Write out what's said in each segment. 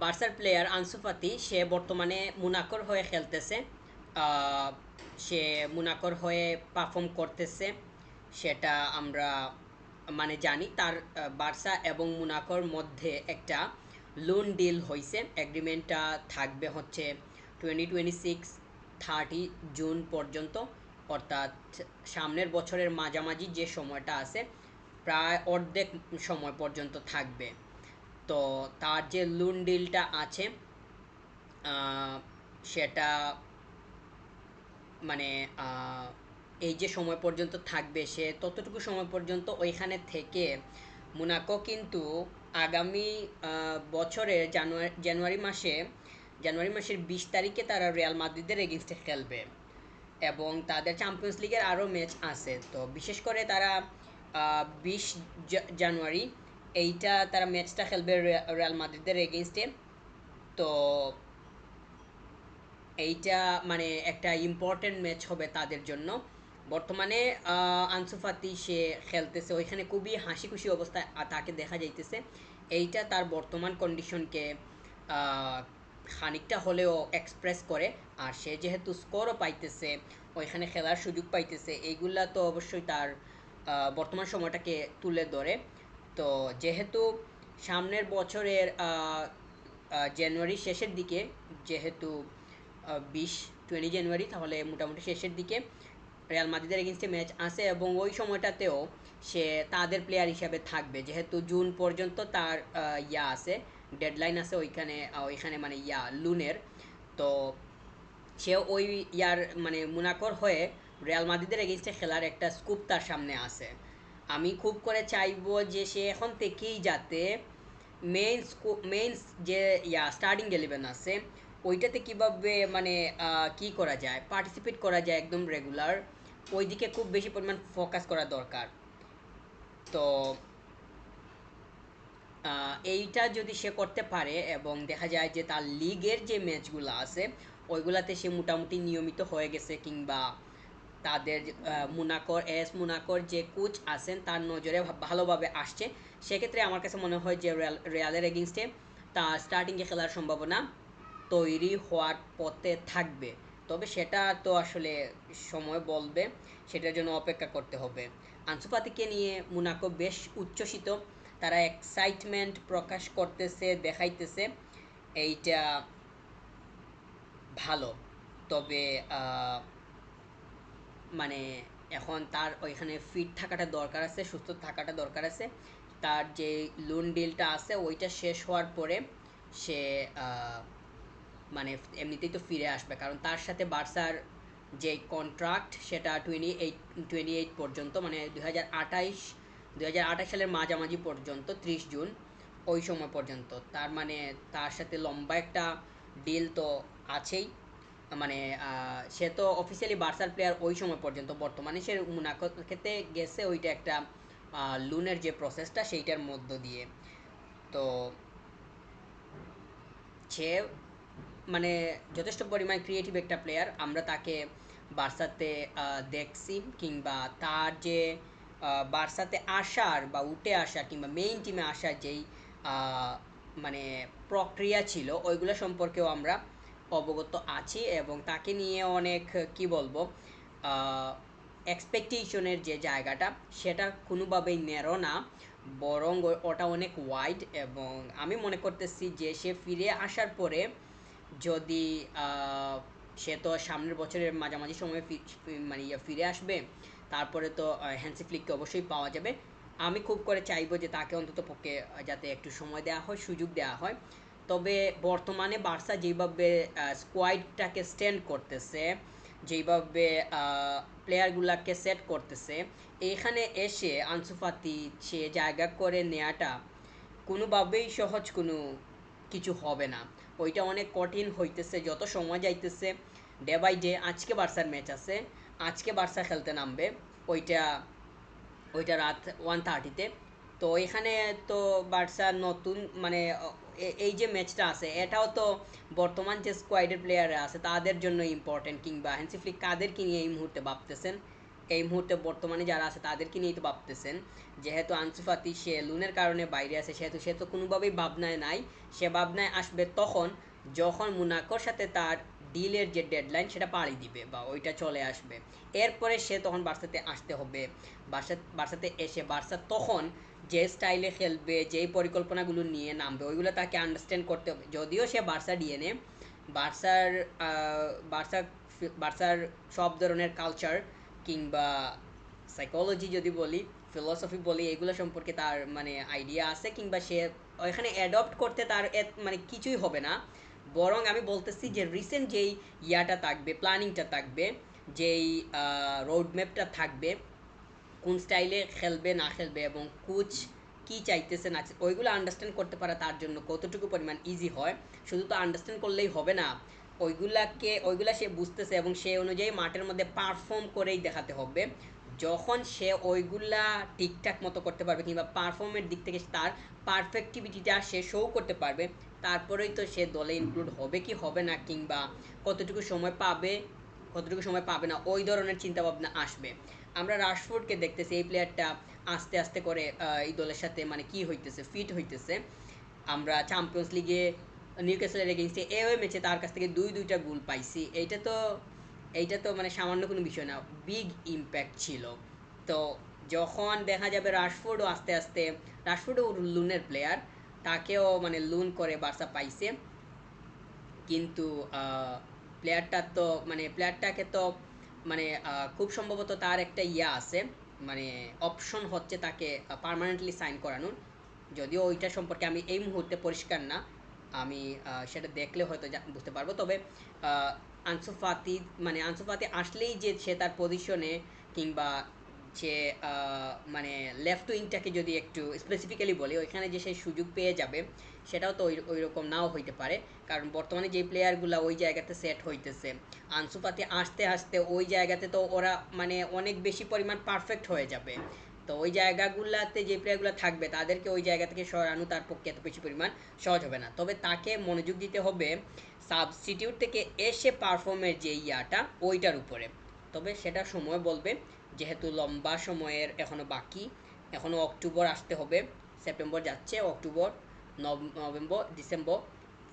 বার্সার player Ansu Fati সে বর্তমানে মুনাকোর হয়ে খেলতেছে। আহ, সে মুনাকোর হয়ে পারফর্ম করতেছে, সেটা আমরা মানে জানি। তার বার্সা এবং মুনাকোর মধ্যে একটা লোন ডিল হয়েছে, এগ্রিমেন্টটা থাকবে হচ্ছে 2026 30 জুন পর্যন্ত, অর্থাৎ সামনের বছরের মাঝামাঝি যে সময়টা আছে প্রায় অর্ধেক সময় পর্যন্ত থাকবে। তো তার যে লোন ডিলটা আছে সেটা মানে এই যে সময় পর্যন্ত থাকবে সে ততটুকু সময় পর্যন্ত ওইখানে থেকে মোনাকো কিন্তু আগামী বছরের জানুয়ারি মাসের 20 তারিখে তারা রিয়াল মাদ্রিদের এগেনস্টে খেলবে, এবং তাদের চ্যাম্পিয়ন্স লিগের আরও ম্যাচ আছে। তো বিশেষ করে তারা 20 জানুয়ারি এইটা তারা ম্যাচটা খেলবে রিয়াল মাদ্রিদের এগেনস্টে। তো এইটা মানে একটা ইম্পর্টেন্ট ম্যাচ হবে তাদের জন্য। বর্তমানে আনসু ফাতি সে খেলতেছে ওইখানে, খুবই হাসি খুশি অবস্থায় তাকে দেখা যাইতেছে। এইটা তার বর্তমান কন্ডিশনকে খানিকটা হলেও এক্সপ্রেস করে। আর সে যেহেতু স্কোরও পাইতেছে, ওইখানে খেলার সুযোগ পাইতেছে, এইগুলা তো অবশ্যই তার বর্তমান সময়টাকে তুলে ধরে। তো যেহেতু সামনের বছরের জানুয়ারি শেষের দিকে, যেহেতু 20 জানুয়ারি, তাহলে মোটামুটি শেষের দিকে রিয়াল মাদ্রিদের এগেনস্টে ম্যাচ আছে, এবং ওই সময়টাতেও সে তাদের প্লেয়ার হিসাবে থাকবে, যেহেতু জুন পর্যন্ত তার ইয়া আছে, ডেডলাইন আছে ওইখানে, ওইখানে মানে ইয়া লুনের। তো সে ওই ইয়ার মানে মুনাকর হয়ে রিয়াল মাদ্রিদের এগেনস্টে খেলার একটা স্কুপ তার সামনে আছে। আমি খুব করে চাইবো যে সে এখন থেকেই যাতে মেইন যে স্টার্টিং ইলেভেন আছে ওইটাতে কিভাবে মানে কি করা যায়, পার্টিসিপেট করা যায় একদম রেগুলার, ওইদিকে খুব বেশি পরিমাণ ফোকাস করা দরকার। তো এইটা যদি সে করতে পারে এবং দেখা যায় যে তার লিগের যে ম্যাচগুলো আছে ওইগুলাতে সে মোটামুটি নিয়মিত হয়ে গেছে, কিংবা তাদের মুনাকর যে কোচ আছেন তার নজরে ভালোভাবে আসছে, সেক্ষেত্রে আমার কাছে মনে হয় যে রিয়ালের এগেনস্টে তার স্টার্টিংয়ে খেলার সম্ভাবনা তৈরি হওয়ার পথে থাকবে। তবে সেটা তো আসলে সময় বলবে, সেটার জন্য অপেক্ষা করতে হবে। আনসু ফাতিকে নিয়ে মুনাকো বেশ উচ্ছ্বসিত, তারা এক্সাইটমেন্ট প্রকাশ করতেছে, দেখাইতেছে। এইটা ভালো। তবে আহ, মানে এখন তার ওইখানে ফিট থাকাটা দরকার আছে, সুস্থ থাকাটা দরকার আছে। তার যে লোন ডিলটা আছে ওইটা শেষ হওয়ার পরে সে আহ, মানে এমনিতেই তো ফিরে আসবে, কারণ তার সাথে বার্সার যে কন্ট্রাক্ট সেটা 28 পর্যন্ত, মানে 2028 সালের মাঝামাঝি পর্যন্ত, 30 জুন ওই সময় পর্যন্ত। তার মানে তার সাথে লম্বা একটা ডিল তো আছেই। মানে সে তো অফিসিয়ালি বার্সার প্লেয়ার ওই সময় পর্যন্ত, বর্তমানে সে মুনাকো খেতে গেছে ওইটা একটা লুনের যে প্রসেসটা সেইটার মধ্য দিয়ে। তো সে মানে যথেষ্ট পরিমাণ ক্রিয়েটিভ একটা প্লেয়ার, আমরা তাকে বার্সাতে দেখছি, কিংবা তার যে বার্সাতে আসার বা উঠে আসার কিংবা মেইন টিমে আসার যেই আহ, মানে প্রক্রিয়া ছিল ওইগুলো সম্পর্কেও আমরা অবগত আছি, এবং তাকে নিয়ে অনেক কি বলবো এক্সপেকটেশনের যে জায়গাটা সেটা কোনোভাবেই ন্যারো না, বরং ওটা অনেক ওয়াইড। এবং আমি মনে করতেছি যে সে ফিরে আসার পরে যদি সে তো সামনের বছরের মাঝামাঝি সময়ে মানে ফিরে আসবে, তারপরে তো হ্যান্সি ফ্লিককে অবশ্যই পাওয়া যাবে। আমি খুব করে চাইবো যে তাকে অন্তত পক্ষে যাতে একটু সময় দেওয়া হয়, সুযোগ দেওয়া হয়। তবে বর্তমানে বার্সা যেভাবে স্কোয়াডটাকে স্ট্যান্ড করতেছে, যেইভাবে প্লেয়ারগুলোকে সেট করতেছে, এখানে এসে আনসু ফাতি সে জায়গা করে নেওয়াটা কোনোভাবেই সহজ কোনো কিছু হবে না। ওইটা অনেক কঠিন হইতেছে যত সময় যাইতেছে, ডে বাই ডে। আজকে বার্সার ম্যাচ আছে, আজকে বার্সা খেলতে নামবে, ওইটা ওইটা রাত 1:30-তে। তো এখানে তো বার্সার নতুন মানে এই যে ম্যাচটা আছে এটাও তো বর্তমান যে স্কোয়াডের প্লেয়াররা আছে তাদের জন্য ইম্পর্টেন্ট, কিংবা হ্যান্সি ফ্লিক কাদেরকে নিয়ে এই মুহূর্তে ভাবতেছেন এই মুহূর্তে বর্তমানে যারা আছে তাদেরকে নিয়েই তো ভাবতেছেন। যেহেতু আনসু ফাতি সে লোনের কারণে বাইরে আছে, সেহেতু সে তো কোনোভাবেই ভাবনায় নাই। সে ভাবনায় আসবে তখন যখন মুনাকোর সাথে তার ডিলের যে ডেডলাইন সেটা পাড়ি দিবে বা ওইটা চলে আসবে। এরপরে সে তখন বার্সাতে আসতে হবে। বার্সাতে এসে বার্সা তখন যে স্টাইলে খেলবে, যেই পরিকল্পনাগুলো নিয়ে নামবে, ওইগুলো তাকে আন্ডারস্ট্যান্ড করতে হবে। যদিও সে বার্সা ডিএনএ, বার্সার বার্সা বার্সার সব ধরনের কালচার কিংবা সাইকোলজি যদি বলি, ফিলসফি বলি, এগুলো সম্পর্কে তার মানে আইডিয়া আছে, কিংবা সে ওইখানে অ্যাডপ্ট করতে তার মানে কিছুই হবে না। বরং আমি বলতেছি যে রিসেন্ট যেই ইয়াটা থাকবে, প্ল্যানিংটা থাকবে, যেই রোড ম্যাপটা থাকবে, কোন স্টাইলে খেলবে না খেলবে এবং কোচ কি চাইতেছে না ওইগুলো আন্ডারস্ট্যান্ড করতে পারা তার জন্য কতটুকু পরিমাণ ইজি হয়। শুধু তো আন্ডারস্ট্যান্ড করলেই হবে না, ওইগুলা সে বুঝতেছে এবং সে অনুযায়ী মাঠের মধ্যে পারফর্ম করেই দেখাতে হবে। যখন সে ওইগুলা ঠিকঠাক মতো করতে পারবে কিংবা পারফর্মের দিক থেকে তার পারফেক্টিভিটিটা সে শো করতে পারবে, তারপরেই তো সে দলে ইনক্লুড হবে কি হবে না, কিংবা কতটুকু সময় পাবে কতটুকু সময় পাবে না, ওই ধরনের চিন্তাভাবনা আসবে। আমরা রাশফোর্ডকে দেখতেছি, এই প্লেয়ারটা আস্তে আস্তে করে এই দলের সাথে মানে কি হইতেছে, ফিট হইতেছে। আমরা চ্যাম্পিয়ন্স লিগে নিউক্যাসলের এগেইনস্টে এওয়ে ম্যাচে তার কাছ থেকে দুইটা গোল পাইছি। এইটা তো মানে সামান্য কোনো বিষয় না, বিগ ইম্প্যাক্ট ছিল। তো যখন দেখা যাবে রাশফোর্ডও আস্তে আস্তে, রাশফোর্ডও লুনের প্লেয়ার, তাকেও মানে লুন করে বার্সা পাইছে, কিন্তু প্লেয়ারটাকে তো মানে খুব সম্ভবত তার একটা ইয়া আছে, মানে অপশন হচ্ছে তাকে পার্মানেন্টলি সাইন করানোর। যদিও ওইটা সম্পর্কে আমি এই মুহূর্তে পরিষ্কার না, আমি সেটা দেখলে হয়তো বুঝতে পারবো। তবে আনসু ফাতি মানে আনসু ফাতি আসলেই যে সে তার পজিশনে কিংবা সে মানে লেফট উইংটাকে যদি একটু স্পেসিফিক্যালি বলি, ওইখানে যে সে সুযোগ পেয়ে যাবে, সেটাও তো ওই রকম নাও হইতে পারে। কারণ বর্তমানে যে প্লেয়ারগুলো ওই জায়গাতে সেট হইতেছে, আনসু ফাতি আসতে আসতে ওই জায়গাতে তো ওরা মানে অনেক বেশি পরিমাণ পারফেক্ট হয়ে যাবে। তো ওই জায়গাগুলোতে যে প্লেয়ারগুলো থাকবে তাদেরকে ওই জায়গা থেকে সরানো তার পক্ষে এত বেশি পরিমাণ সহজ হবে না। তবে তাকে মনোযোগ দিতে হবে সাবস্টিটিউট থেকে এসে পারফর্মের যে ইয়াটা ওইটার উপরে। তবে সেটা সময় বলবে, যেহেতু লম্বা সময়ের এখনও বাকি, এখনও অক্টোবর আসতে হবে, সেপ্টেম্বর যাচ্ছে, অক্টোবর, নভেম্বর, ডিসেম্বর,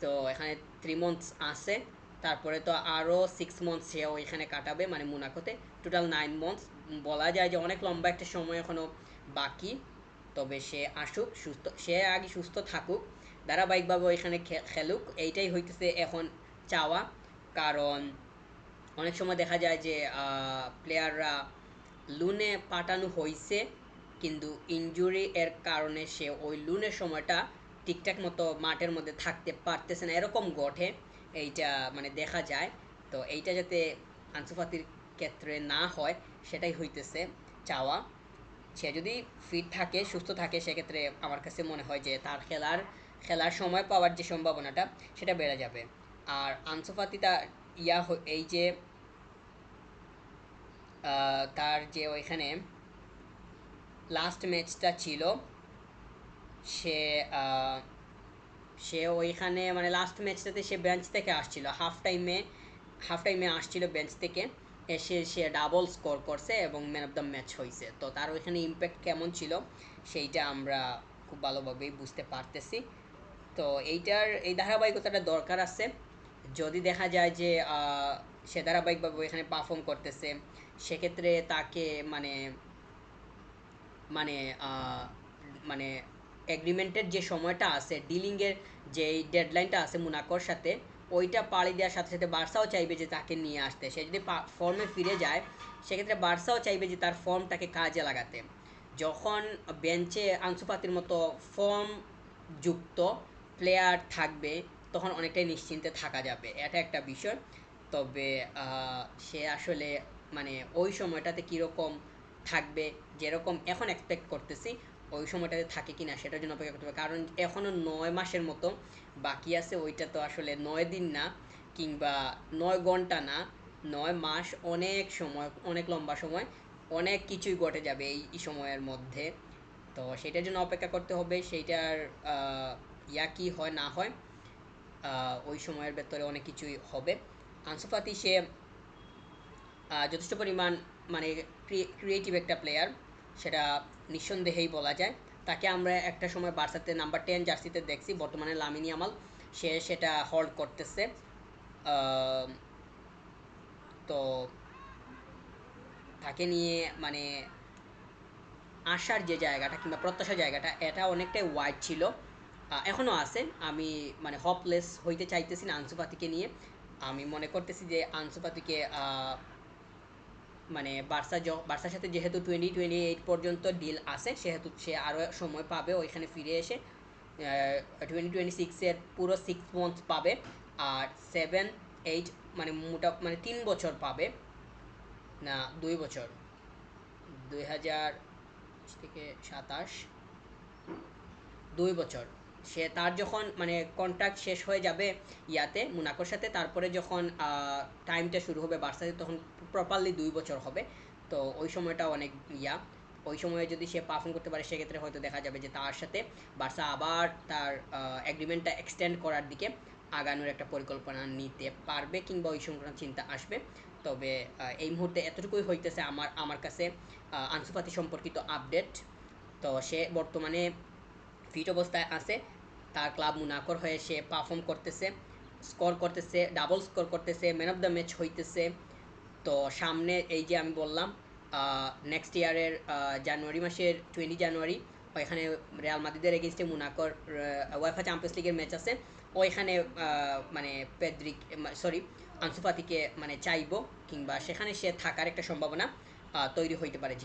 তো এখানে 3 মান্থস আছে। তারপরে তো আরও 6 মান্থস সেও এখানে কাটাবে মানে মোনাকোতে, টোটাল 9 মান্থস। বলা যায় যে অনেক লম্বা একটা সময় এখনও বাকি। তবে সে আসুক, সে আগে সুস্থ থাকুক, ধারাবাহিকভাবে এখানে খেলুক, এইটাই হইতেছে এখন চাওয়া। কারণ অনেক সময় দেখা যায় যে প্লেয়াররা লুনে পাঠানো হয়েছে, কিন্তু ইনজুরি এর কারণে সে ওই লুনের সময়টা ঠিকঠাক মতো মাঠের মধ্যে থাকতে পারতেছে না, এরকম ঘটে, এইটা মানে দেখা যায়। তো এইটা যাতে আনসু ফাতির ক্ষেত্রে না হয়, সেটাই হইতেছে চাওয়া। সে যদি ফিট থাকে, সুস্থ থাকে, সেক্ষেত্রে আমার কাছে মনে হয় যে তার খেলার সময় পাওয়ার যে সম্ভাবনাটা সেটা বেড়ে যাবে। আর আনসু ফাতি এই যে তার যে ওইখানে লাস্ট ম্যাচটা ছিল, সে আহ, সে ওইখানে মানে লাস্ট ম্যাচটাতে সে বেঞ্চ থেকে আসছিল, হাফ টাইমে আসছিল বেঞ্চ থেকে, এসে সে ডাবল স্কোর করছে এবং ম্যান অফ দ্য ম্যাচ হয়েছে। তো তার ওইখানে ইম্প্যাক্ট কেমন ছিল সেইটা আমরা খুব ভালোভাবেই বুঝতে পারতেছি। তো এই ধারাবাহিকতাটা দরকার আছে। যদি দেখা যায় যে সে ধারাবাহিকভাবে এখানে পারফর্ম করতেছে, সেক্ষেত্রে তাকে মানে মানে মানে এগ্রিমেন্টের যে সময়টা আছে, ডিলিংয়ের যে ডেডলাইনটা আছে মুনাকোর সাথে, ওইটা পাড়ি দেওয়ার সাথে সাথে বার্সাও চাইবে যে তাকে নিয়ে আসতে। সে যদি ফর্মে ফিরে যায়, সেক্ষেত্রে বার্সাও চাইবে যে তার ফর্মটাকে কাজে লাগাতে। যখন বেঞ্চে আনসু ফাতির মতো ফর্ম যুক্ত প্লেয়ার থাকবে, তখন অনেকটাই নিশ্চিন্তে থাকা যাবে, এটা একটা বিষয়। তবে সে আসলে মানে ওই সময়টাতে কীরকম থাকবে, যেরকম এখন এক্সপেক্ট করতেছি, ওই সময়টাতে থাকে কিনা সেটার জন্য অপেক্ষা করতে হবে। কারণ এখনও 9 মাসের মতো বাকি আছে, ওইটা তো আসলে 9 দিন না কিংবা 9 ঘন্টা না, 9 মাস, অনেক সময়, অনেক লম্বা সময়, অনেক কিছুই ঘটে যাবে এই সময়ের মধ্যে। তো সেটার জন্য অপেক্ষা করতে হবে, সেইটার কি হয় না হয়, ওই সময়ের ভেতরে অনেক কিছুই হবে। আনসু ফাতি সে যথেষ্ট পরিমাণ মানে ক্রিয়েটিভ একটা প্লেয়ার, সেটা নিঃসন্দেহেই বলা যায়। তাকে আমরা একটা সময় বার্সাতে নাম্বার 10 জার্সিতে দেখছি, বর্তমানে লামিন ইয়ামাল সে সেটা হোল্ড করতেছে। আহ, তো তাকে নিয়ে মানে আশার যে জায়গাটা কিংবা প্রত্যাশার জায়গাটা এটা অনেকটাই ওয়াইড ছিল, এখনও আছে। আমি মানে হপলেস হইতে চাইতেছি না আনসু ফাতিকে নিয়ে। আমি মনে করতেছি যে আনসু ফাতিকে মানে বার্সার সাথে যেহেতু 2028 পর্যন্ত ডিল আছে, সেহেতু সে আরও সময় পাবে ওইখানে ফিরে এসে। 2026-এর পুরো 6 মান্থ পাবে, আর 7-8 মানে মানে 3 বছর পাবে, না 2 বছর, 2027, 2 বছর। সে তার যখন মানে কন্ট্রাক্ট শেষ হয়ে যাবে ইয়াতে মুনাকোর সাথে, তারপরে যখন টাইমটা শুরু হবে বার্সাতে, তখন প্রপারলি 2 বছর হবে। তো ওই সময়টা অনেক ইয়া, ওই সময়ে যদি সে পারফর্ম করতে পারে সেক্ষেত্রে হয়তো দেখা যাবে যে তার সাথে বার্সা আবার তার এগ্রিমেন্টটা এক্সটেন্ড করার দিকে আগানোর একটা পরিকল্পনা নিতে পারবে, কিংবা ওই সংক্রান্ত চিন্তা আসবে। তবে এই মুহূর্তে এতটুকুই হইতেছে আমার কাছে আনসু ফাতি সম্পর্কিত আপডেট। তো সে বর্তমানে ফিট অবস্থায় আছে, তার ক্লাব মুনাকোর হয়ে সে পারফর্ম করতেছে, স্কোর করতেছে, ডাবল স্কোর করতেছে, ম্যান অফ দ্য ম্যাচ হইতেছে। তো সামনে এই যে আমি বললাম নেক্সট ইয়ারের জানুয়ারি মাসের 20 জানুয়ারি ওইখানে রিয়াল মাদ্রিদের এগেনস্টে মুনাকোর ওয়েফা চ্যাম্পিয়ন্স লিগের ম্যাচ আছে। ওইখানে মানে পেদ্রিক, সরি, আনসু ফাতিকে মানে চাইবো, কিংবা সেখানে সে থাকার একটা সম্ভাবনা তৈরি হইতে পারে।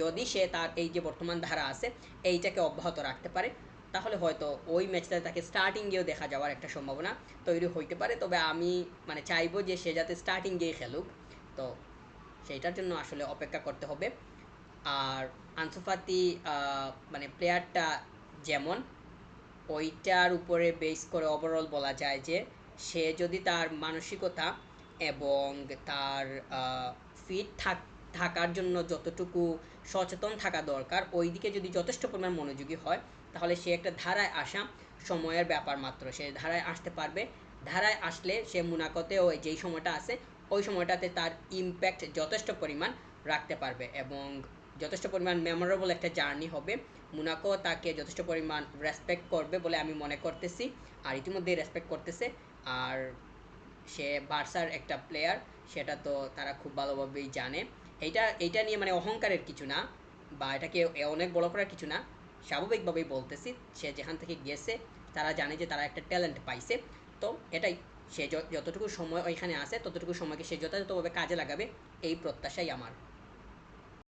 যদি সে তার এই যে বর্তমান ধারা আছে এইটাকে অব্যাহত রাখতে পারে, তাহলে হয়তো ওই ম্যাচটাতে তাকে স্টার্টিংয়েও দেখা যাওয়ার একটা সম্ভাবনা তৈরি হইতে পারে। তবে আমি মানে চাইবো যে সে যাতে স্টার্টিং গিয়ে খেলুক। তো সেইটার জন্য আসলে অপেক্ষা করতে হবে। আর আনসু ফাতি মানে প্লেয়ারটা যেমন, ওইটার উপরে বেস করে ওভারঅল বলা যায় যে সে যদি তার মানসিকতা এবং তার ফিট থাকার জন্য যতটুকু সচেতন থাকা দরকার, ওই দিকে যদি যথেষ্ট পরিমাণ মনোযোগী হয়, তাহলে সে একটা ধারায় আসা সময়ের ব্যাপার মাত্র, সে ধারায় আসতে পারবে। ধারায় আসলে সে মুনাকোতে ওই যেই সময়টা আছে ওই সময়টাতে তার ইম্প্যাক্ট যথেষ্ট পরিমাণ রাখতে পারবে, এবং যথেষ্ট পরিমাণ মেমোরেবল একটা জার্নি হবে। মুনাকো তাকে যথেষ্ট পরিমাণ রেসপেক্ট করবে বলে আমি মনে করতেছি, আর ইতিমধ্যেই রেসপেক্ট করতেছে। আর সে বার্সার একটা প্লেয়ার, সেটা তো তারা খুব ভালোভাবেই জানে। এইটা নিয়ে মানে অহংকারের কিছু না, বা এটাকে অনেক বড় করার কিছু না, স্বাভাবিকভাবেই বলতেছি। সে যেখান থেকে গেছে তারা জানে যে তারা একটা ট্যালেন্ট পাইছে। তো এটাই, সে যতটুকু সময় ওইখানে আছে ততটুকু সময়কে সে যথাযথভাবে কাজে লাগাবে, এই প্রত্যাশাই আমার।